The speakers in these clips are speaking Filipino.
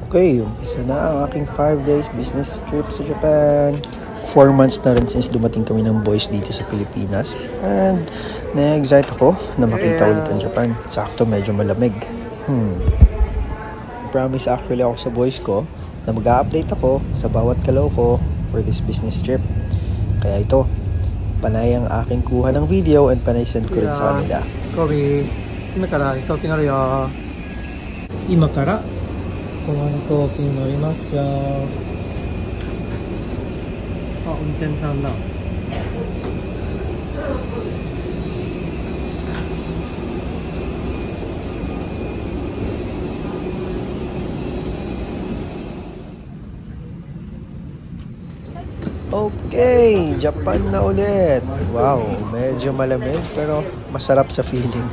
Okay, umpisa na ang aking 5 days business trip sa Japan. 4 months na rin since dumating kami ng boys dito sa Pilipinas. And na-excite ako na makita ulit ang Japan. Sakto medyo malamig. Promise actually ako sa boys ko na mag-a-update ako sa bawat galaw ko for this business trip. Kaya ito, panay ang aking kuha ng video and panay send ko rin sa kanila. Kobe, 今から飛行機乗るよ。今からこの飛行機に乗りますよ。あ、運転手さんだ。Okay, Japan na ulit. Wow, medyo malamig pero masarap sa feeling.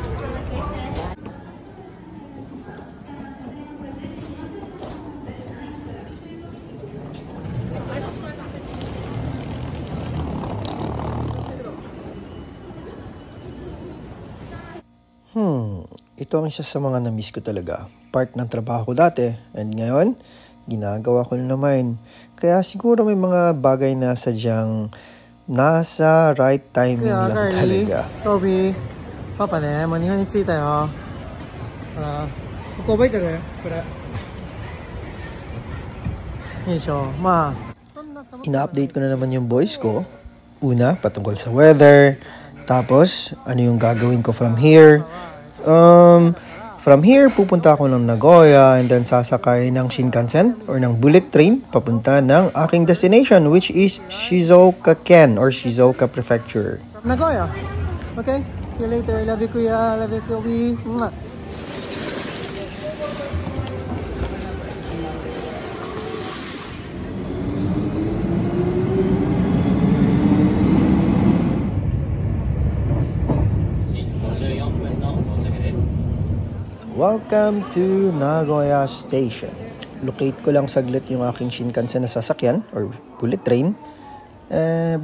Ito ang isa sa mga na-miss ko talaga. Part ng trabaho ko dati. And ngayon, ginagawa ko na naman. Kaya siguro may mga bagay na sadyang nasa right timing lang talaga. Kobe, Papa ne, mo Nihon ni tsuita yo. Hara, koko oboiteる? Kore. Yosho, ma. Ina-update ko na naman yung boys ko. Una, patungkol sa weather. Tapos, ano yung gagawin ko from here. From here, pupunta ako ng Nagoya and then sasakay ng Shinkansen or ng bullet train papunta ng aking destination which is Shizuoka-ken or Shizuoka Prefecture. Nagoya. Okay? See you later. Love you, kuya. Love you, Kobe. Mwah. Welcome to Nagoya Station. Locate ko lang saglit yung aking Shinkansen na sasakyan or bullet train.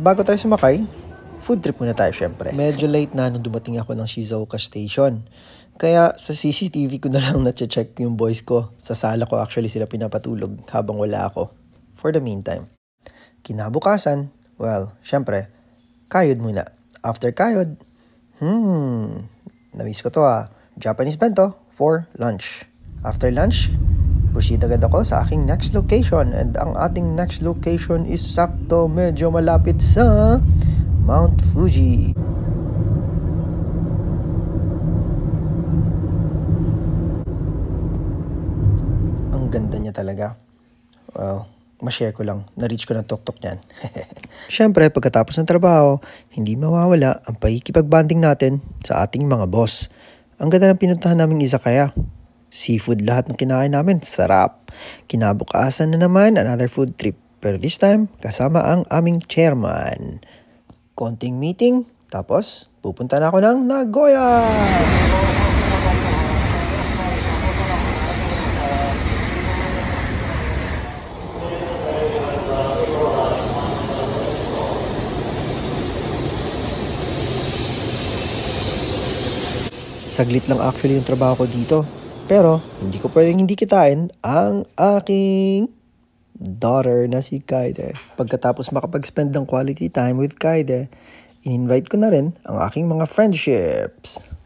Bago tayo sumakay, food trip muna tayo syempre. Medyo late na nung dumating ako ng Shizuoka Station. Kaya sa CCTV ko na lang na-check yung boys ko. Sa sala ko actually sila pinapatulog habang wala ako. For the meantime. Kinabukasan, well, syempre, kayod muna. After kayod, na-miss ko to Japanese bento for lunch. After lunch, proceed agad ako sa aking next location. And ang ating next location is sakto medyo malapit sa Mount Fuji. Ang ganda niya talaga. Well, ma-share ko lang. Na-reach ko ng tok-tok niyan. Siyempre, pagkatapos ng trabaho, hindi mawawala ang pakikipag-bonding natin sa ating mga boss. Ang ganda ng pinuntahan naming izakaya. Seafood lahat ng kinain namin. Sarap. Kinabukasan na naman another food trip. Pero this time, kasama ang aming chairman. Konting meeting, tapos pupunta na ako ng Nagoya! Saglit lang actually yung trabaho ko dito. Pero, hindi ko pwedeng hindi kitain ang aking daughter na si Kaide. Pagkatapos makapag-spend ng quality time with Kaide, in-invite ko na rin ang aking mga friendships.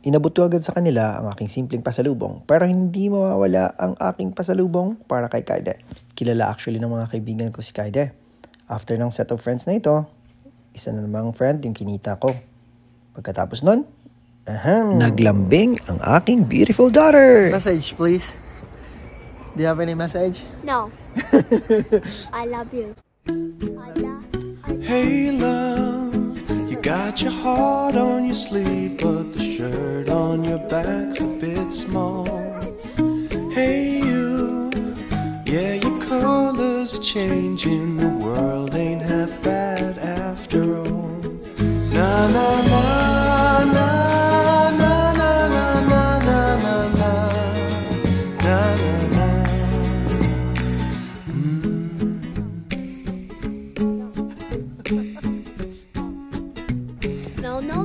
Inabot ko agad sa kanila ang aking simpleng pasalubong. Pero hindi mawawala ang aking pasalubong para kay Kaide. Kilala actually ng mga kaibigan ko si Kaide. After ng set of friends na ito, isa na namang friend yung kinita ko. Pagkatapos nun, naglambing ang aking beautiful daughter. Message, please. Do you have any message? No. I love you. Hey love, you got your heart on your sleeve, but the shirt on your back's a bit small. Hey you, yeah your colors are changing, the world ain't half bad after all. Na na na na.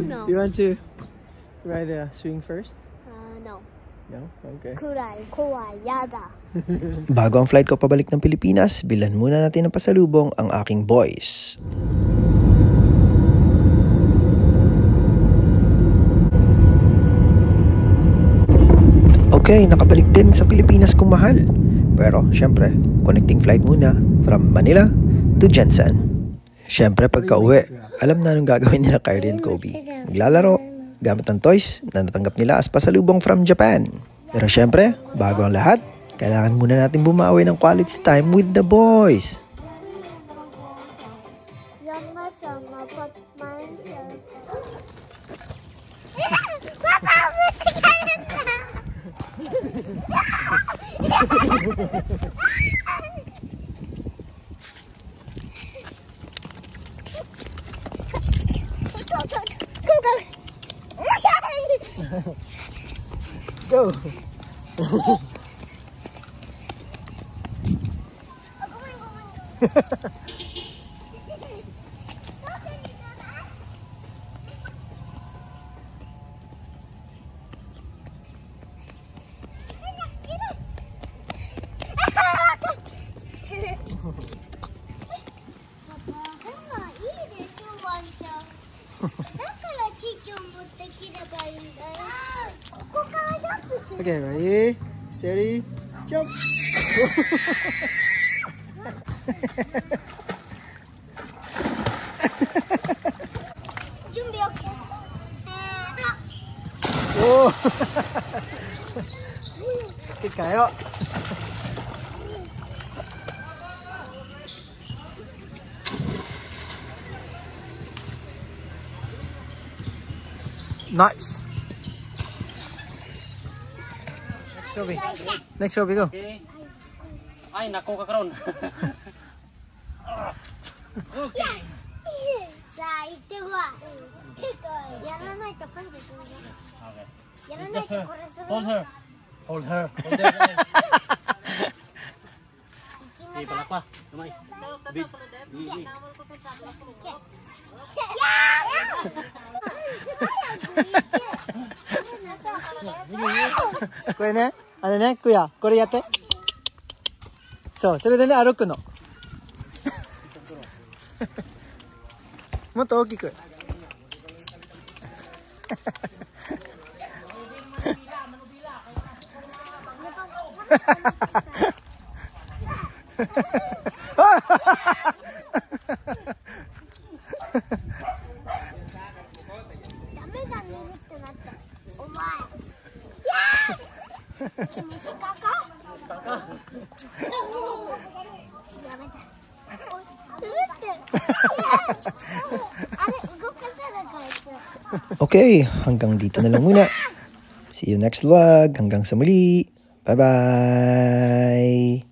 No. You want to ride a swing first? No. Yeah? Okay. くらい怖いやだ Bago ang flight ko pabalik ng Pilipinas, bilan muna natin ng pasalubong ang aking boys. Okay, nakabalik din sa Pilipinas kung mahal. Pero, syempre, connecting flight muna from Manila to Jensen. Syempre, pagka uwi, alam na anong gagawin nila Kyrie and Kobe. Maglalaro, gamit ng toys na natanggap nila as pasalubong from Japan. Pero syempre, bago ang lahat, kailangan muna natin bumawi ng quality time with the boys. やんなさまパマンションGo! Okay, ready, steady, jump! 準備 OK せーの Oh! Kayo! Nice! Next Kobe. Next Kobe, go. Okay. Ay, nako ka karon. Okay. さあ行ってこいやらないとパンチするね Okay. やらない Just と her. これする Hold ね her. Hold her. Hold her. Sige, palak pa. Lumay. Big. Big. これね、クヤ、これやって。そう、それでね、歩くの。もっと大きく。ダメだ寝るってなっちゃうお前君鹿かやめたするってあれ動かさなかった Okay, hanggang dito na lang muna. See you next vlog. Hanggang sa muli. Bye-bye!